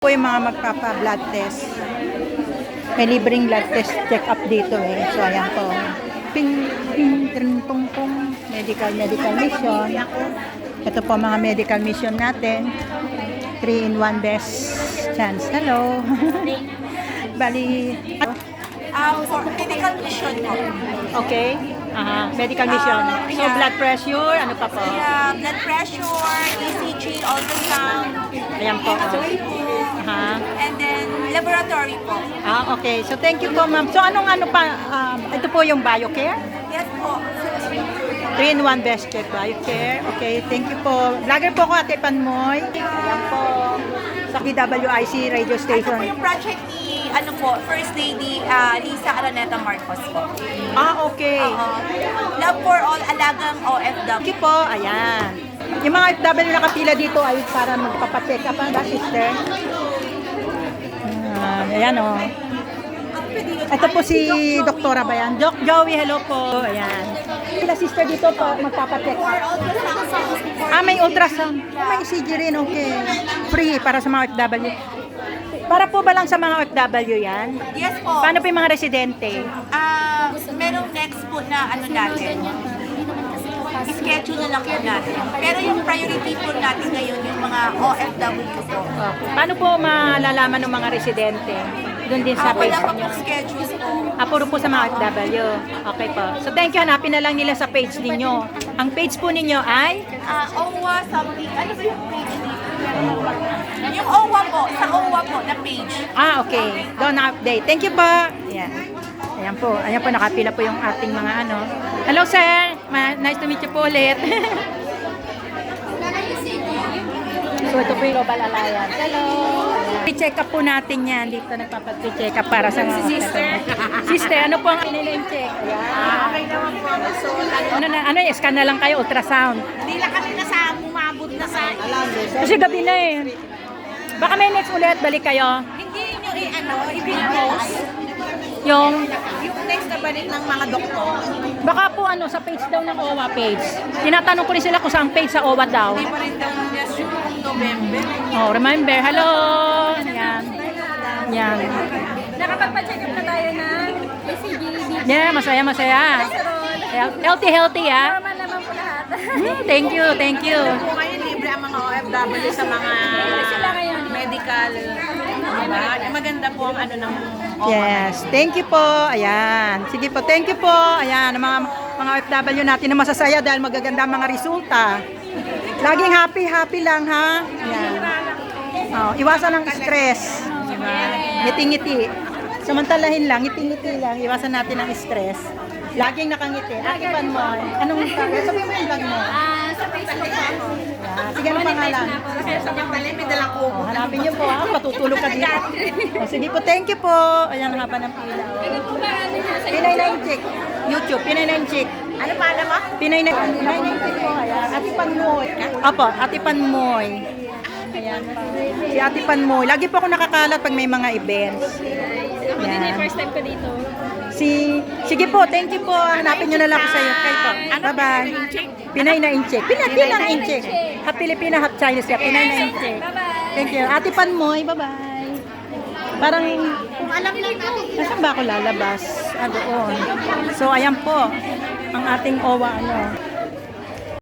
Po yung mga magpapa-blood test. May libreng blood test check-up dito eh. So, ayan po. Ping, ping, tring, pong, pong. Medical mission. Ito po mga medical mission natin. 3-in-1 best chance. Hello. Bali. For medical mission po. Okay. Medical mission. So, blood pressure, ano pa po? Blood pressure, ECG, ultrasound, Ayan po. and then laboratory po. Okay. So, thank you po, ma'am. So, ano pa? Ito po yung BioCare? Yes po. 3-in-1 best check BioCare. Okay, thank you po. Vlogger po ako, Ate Panmoy. Ayan po. Sa DWIC radio Ito po station. yung project ni, First Lady Lisa Araneta Marcos po. Okay. Love for all, alagang OFW. Thank you po. Ayan. Yung mga FW nakapila dito ay para magpapacheck up ba, sister? Ayan o. Ito po si Doktora ba yan? Doc Joey, hello po. Ayan. Sila sister dito po magpapacheck up. May ultrasound. May ECG rin, okay. Free para sa mga FW. Para po ba lang sa mga FW yan? Yes po. Paano po yung mga residente? Merong next po na natin. Schedule na lang po natin. Pero yung priority po natin ngayon yung mga OFW po. Paano po malalaman ng mga residente? Doon din sa page Wala pa niyo. po schedule po. Puro po sa mga OFW. Okay po. So thank you, hanapin na lang nila sa page ninyo. Ang page po ninyo ay? OWA something. Ano ba yung page dito? Yung OWA po. Sa OWA po na page. Okay. Doon na update. Thank you po. Ayan. Ayan po. Ayan po, nakapila po yung ating mga ano. Hello, sir. Nice to meet you po ulit. So, ito po yung Global Alliance. Hello. I-check up po natin yan. Dito nagpapag-check up para sa mga sister, ano po ang in check? Ayan. Okay naman po. So, Scan na lang kayo, ultrasound. hindi lang kami umabot na sa... Kasi gabi na eh. Baka may next ulit, balik kayo. Hindi nyo i-post. Yung Next na balik ng mga doktor. baka po sa page daw ng OWA page. Tinatanong ko rin sila kung saan page sa OWA daw. Hindi pa rin daw yes, yung November. Remember. Hello. Yan. Yan. Nakapagpa-check up na tayo ng ECG, Yeah, masaya. Healthy ah. Normal naman po lahat. Thank you. Po ngayon, libre ang mga OFW sa mga medical. Diba? Maganda po ang ng Yes. Thank you po. Ayan. Sige po. Thank you po. Ayan. Ang mga OFW natin na masasaya dahil magaganda ang mga resulta. Laging happy lang ha. Ayan. Iwasan ang stress. Diba? Ngiti-ngiti. Samantalahin lang. Ngiti-ngiti lang. Iwasan natin ang stress. Laging nakangiti. Ate Panmoy. Anong sabi mo yung vlog mo? Sa Facebook po ako. Sige, anong pangalan? Kaya sa Pampalay, may dalang kubo. Hanapin niyo po. Matutulog ka dito. Sige po. Thank you po. Ayan ang haba ng pila. Ano po ba ano niya sa Pinay na yung chick. YouTube. Pinay na yung chick. Ano pa mo? Pinay na yung chick po. Ayan. Ate Panmoy. Apo, Ate Panmoy. Ayan pa. Si Ate Panmoy. Lagi po ako nakakalat pag may mga events. Ako din yung first time ko dito. Sige po, thank you po. Hanapin nyo na lang sa iyo. Kayo po. Bye-bye. Pinay na Incheck. Pinay na Incheck. Half Filipina, half Chinese. Pinay na Incheck. Bye-bye. Thank you. Ate Panmoy, bye-bye. Parang, Kung alam lang natin. saan ba ako lalabas? Doon. So, ayan po. Ang ating OWA,